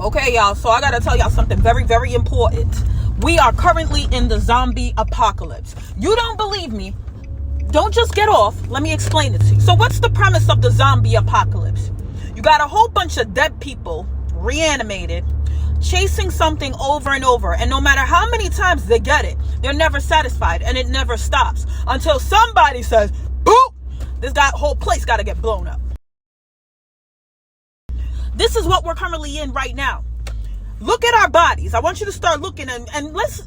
Okay, y'all, so I gotta tell y'all something very, very important. We are currently in the zombie apocalypse. You don't believe me? Don't just get off. Let me explain it to you. So what's the premise of the zombie apocalypse? You got a whole bunch of dead people, reanimated, chasing something over and over. And no matter how many times they get it, they're never satisfied. And it never stops until somebody says, boop, this whole place got to get blown up. This is what we're currently in right now. Look at our bodies. I want you to start looking and let's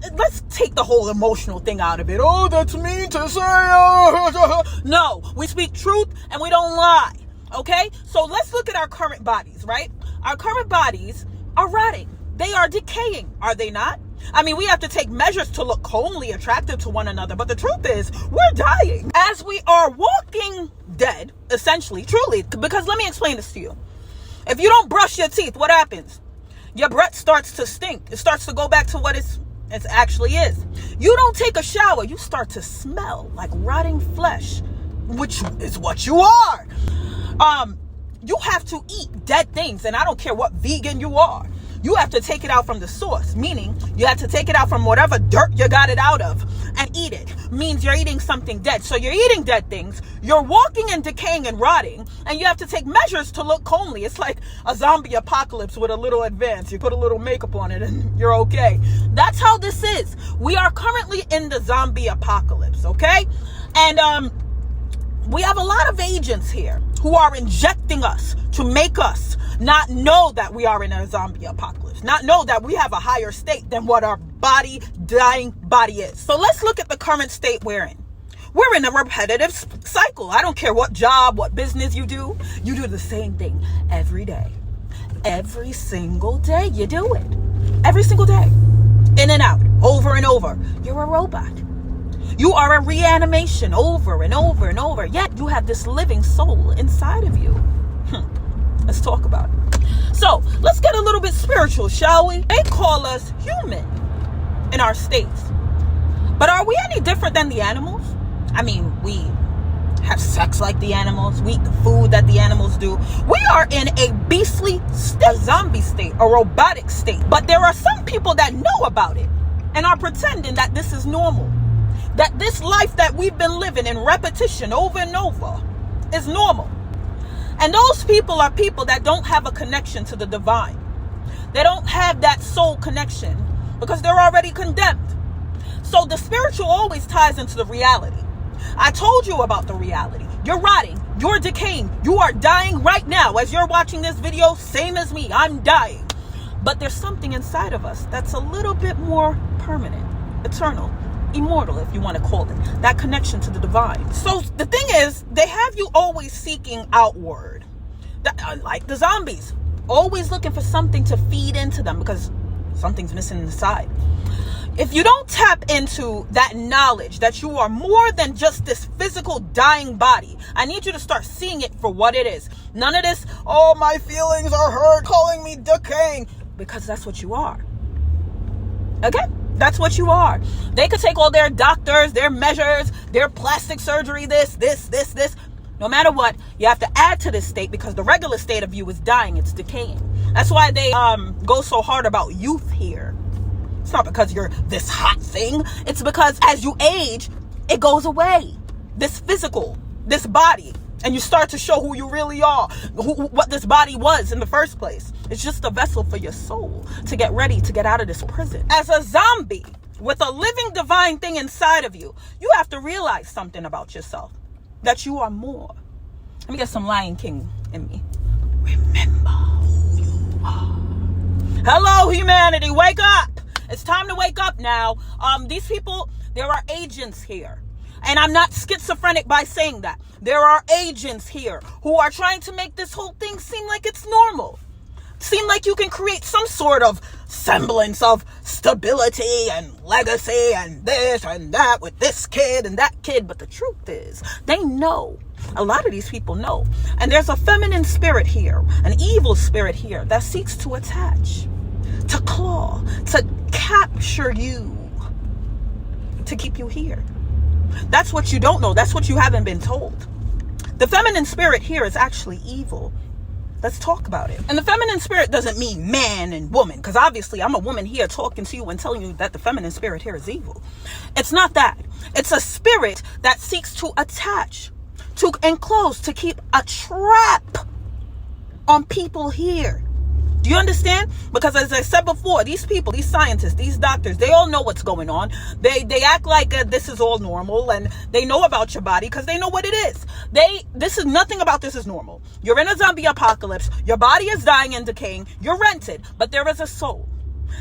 take the whole emotional thing out of it. Oh, that's mean to say. No, we speak truth and we don't lie. Okay? So let's look at our current bodies, right? Our current bodies are rotting. They are decaying, are they not? I mean, we have to take measures to look homely, attractive to one another, but the truth is, we're dying. As we are walking dead, essentially, truly, because let me explain this to you. If you don't brush your teeth, what happens? Your breath starts to stink. It starts to go back to what it actually is. You don't take a shower, you start to smell like rotting flesh, which is what you are. You have to eat dead things, and I don't care what vegan you are. You have to take it out from the source, meaning you have to take it out from whatever dirt you got it out of and eat it. Means you're eating something dead. So you're eating dead things, you're walking and decaying and rotting, and you have to take measures to look homely. It's like a zombie apocalypse with a little advance. You put a little makeup on it and you're okay. That's how this is. We are currently in the zombie apocalypse, okay? And we have a lot of agents here who are injecting us to make us not know that we are in a zombie apocalypse, not know that we have a higher state than what our dying body is. So let's look at the current state we're in. We're in a repetitive cycle. I don't care what job, what business you do the same thing every day. Every single day you do it. Every single day. In and out, over and over. You're a robot. You are a reanimation over and over and over. Yet you have this living soul inside of you. Let's talk about it. So let's get a little bit spiritual, shall we? They call us human in our states. But are we any different than the animals? I mean, we have sex like the animals. We eat the food that the animals do. We are in a beastly state, a zombie state, a robotic state. But there are some people that know about it and are pretending that this is normal. That this life that we've been living in repetition over and over is normal. And those people are people that don't have a connection to the divine. They don't have that soul connection because they're already condemned. So the spiritual always ties into the reality. I told you about the reality. You're rotting. You're decaying. You are dying right now. As you're watching this video, same as me, I'm dying. But there's something inside of us that's a little bit more permanent, eternal, immortal, if you want to call it, that connection to the divine. So the thing is, they have you always seeking outward, like the zombies, always looking for something to feed into them because something's missing inside. If you don't tap into that knowledge that you are more than just this physical dying body, I need you to start seeing it for what it is. None of this, oh, my feelings are hurt, calling me decaying, because that's what you are. Okay? That's what you are. They could take all their doctors, their measures, their plastic surgery, this. No matter what, you have to add to this state because the regular state of you is dying. It's decaying. That's why they go so hard about youth here. It's not because you're this hot thing. It's because as you age, it goes away. This physical, this body. And you start to show who you really are, what this body was in the first place. It's just a vessel for your soul to get ready to get out of this prison. As a zombie with a living divine thing inside of you, you have to realize something about yourself, that you are more. Let me get some Lion King in me. Remember who you are. Hello, humanity, wake up. It's time to wake up now. These people, there are agents here. And I'm not schizophrenic by saying that. There are agents here who are trying to make this whole thing seem like it's normal. Seem like you can create some sort of semblance of stability and legacy and this and that with this kid and that kid. But the truth is, they know. A lot of these people know. And there's a feminine spirit here, an evil spirit here that seeks to attach, to claw, to capture you, to keep you here. That's what you don't know. That's what you haven't been told. The feminine spirit here is actually evil. Let's talk about it. And the feminine spirit doesn't mean man and woman, because obviously I'm a woman here talking to you and telling you that the feminine spirit here is evil. It's not that. It's a spirit that seeks to attach, to enclose, to keep a trap on people here. Do you understand? Because as I said before, these people, these scientists, these doctors, they all know what's going on. They act like this is all normal, and they know about your body because they know what it is. Nothing about this is normal. You're in a zombie apocalypse. Your body is dying and decaying. You're rented, but there is a soul.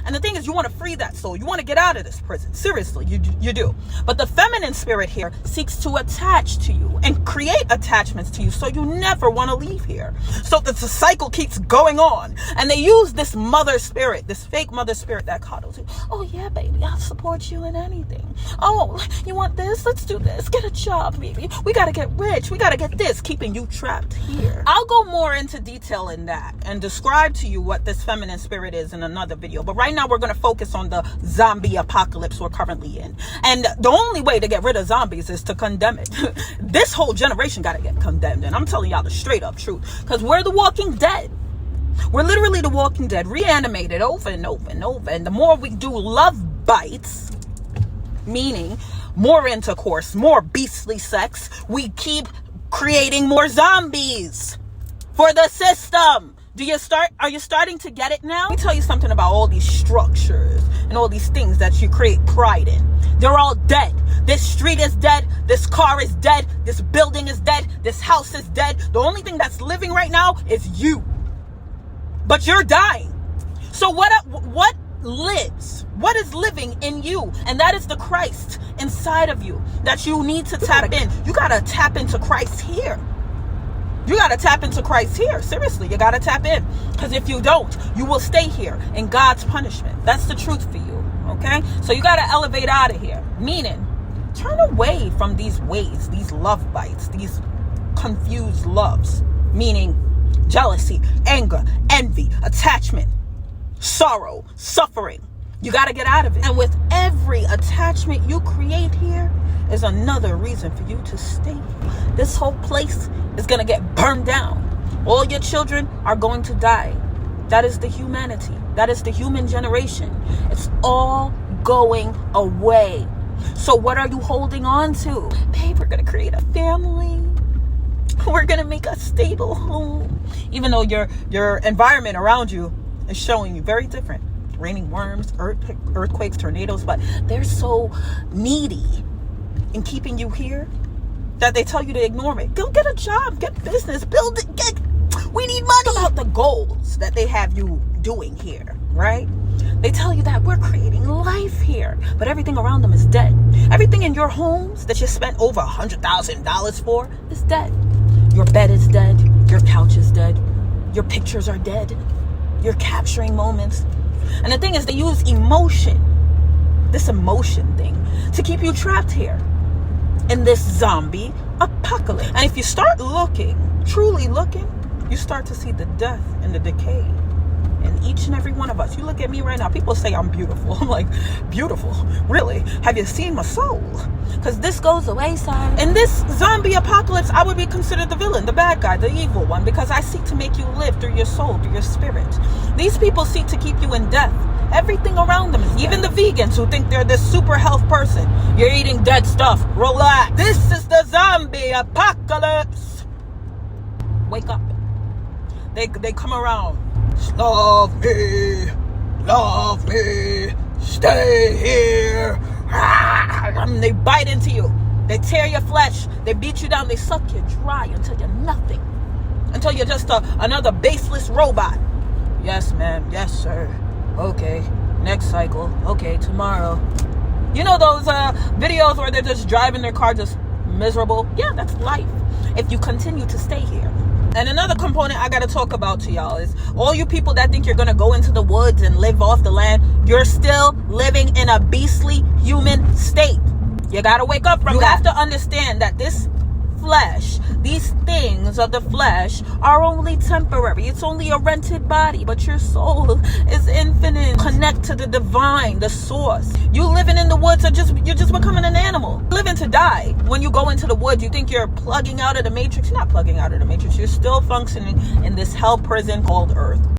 And the thing is, you want to free that soul. You want to get out of this prison. Seriously, you do. But the feminine spirit here seeks to attach to you and create attachments to you so you never want to leave here. So that the cycle keeps going on. And they use this mother spirit, this fake mother spirit that coddles you. Oh, yeah, baby, I'll support you in anything. Oh, you want this? Let's do this. Get a job, baby. We got to get rich. We got to get this. Keeping you trapped here. I'll go more into detail in that and describe to you what this feminine spirit is in another video. But right now we're going to focus on the zombie apocalypse we're currently in. And the only way to get rid of zombies is to condemn it. This whole generation got to get condemned. And I'm telling y'all the straight up truth. Because we're the Walking Dead. We're literally the Walking Dead, reanimated over and over and over. And the more we do love bites, meaning more intercourse, more beastly sex, we keep creating more zombies for the system. Are you starting to get it now? Let me tell you something about all these structures and all these things that you create pride in. They're all dead. This street is dead. This car is dead. This building is dead. This house is dead. The only thing that's living right now is you. But you're dying. So what lives? What is living in you? And that is the Christ inside of you that you need to tap in. You got to tap into Christ here. You got to tap into Christ here. Seriously, you got to tap in. Because if you don't, you will stay here in God's punishment. That's the truth for you. Okay? So you got to elevate out of here. Meaning, turn away from these ways, these love bites, these confused loves. Meaning, jealousy, anger, envy, attachment, sorrow, suffering. You got to get out of it. And with every attachment you create here is another reason for you to stay here. This whole place is going to get burned down. All your children are going to die. That is the humanity. That is the human generation. It's all going away. So what are you holding on to? Babe, we're going to create a family. We're going to make a stable home. Even though your environment around you is showing you very different. Raining worms, earthquakes, tornadoes, but they're so needy in keeping you here that they tell you to ignore it. Go get a job, get business, build it, we need money. About the goals that they have you doing here, right? They tell you that we're creating life here, but everything around them is dead. Everything in your homes that you spent over $100,000 for is dead. Your bed is dead. Your couch is dead. Your pictures are dead. You're capturing moments. And the thing is, they use emotion, this emotion thing, to keep you trapped here in this zombie apocalypse. And if you start looking, truly looking, you start to see the death and the decay in each and every one of us. You look at me right now, people say I'm beautiful. I'm like, beautiful? Really? Have you seen my soul? Because this goes away, side. In this zombie apocalypse, I would be considered the villain, the bad guy, the evil one, because I seek to make you live through your soul, through your spirit. These people seek to keep you in death. Everything around them is even the vegans who think they're this super health person. You're eating dead stuff. Relax. This is the zombie apocalypse. Wake up. They come around. Love me, stay here. And they bite into you. They tear your flesh. They beat you down. They suck you dry until you're nothing. Until you're just another baseless robot. Yes, ma'am. Yes, sir. Okay. Next cycle. Okay, tomorrow. You know those videos where they're just driving their car just miserable? Yeah, that's life. If you continue to stay here. And another component I got to talk about to y'all is all you people that think you're going to go into the woods and live off the land, you're still living in a beastly human state. You got to wake up from that. You have to understand that this flesh, these things of the flesh are only temporary. It's only a rented body, but your soul is infinite. Connect to the divine, the source. You living in the woods you're just becoming an animal. Living to die. When you go into the woods, you think you're plugging out of the matrix. You're not plugging out of the matrix. You're still functioning in this hell prison called Earth.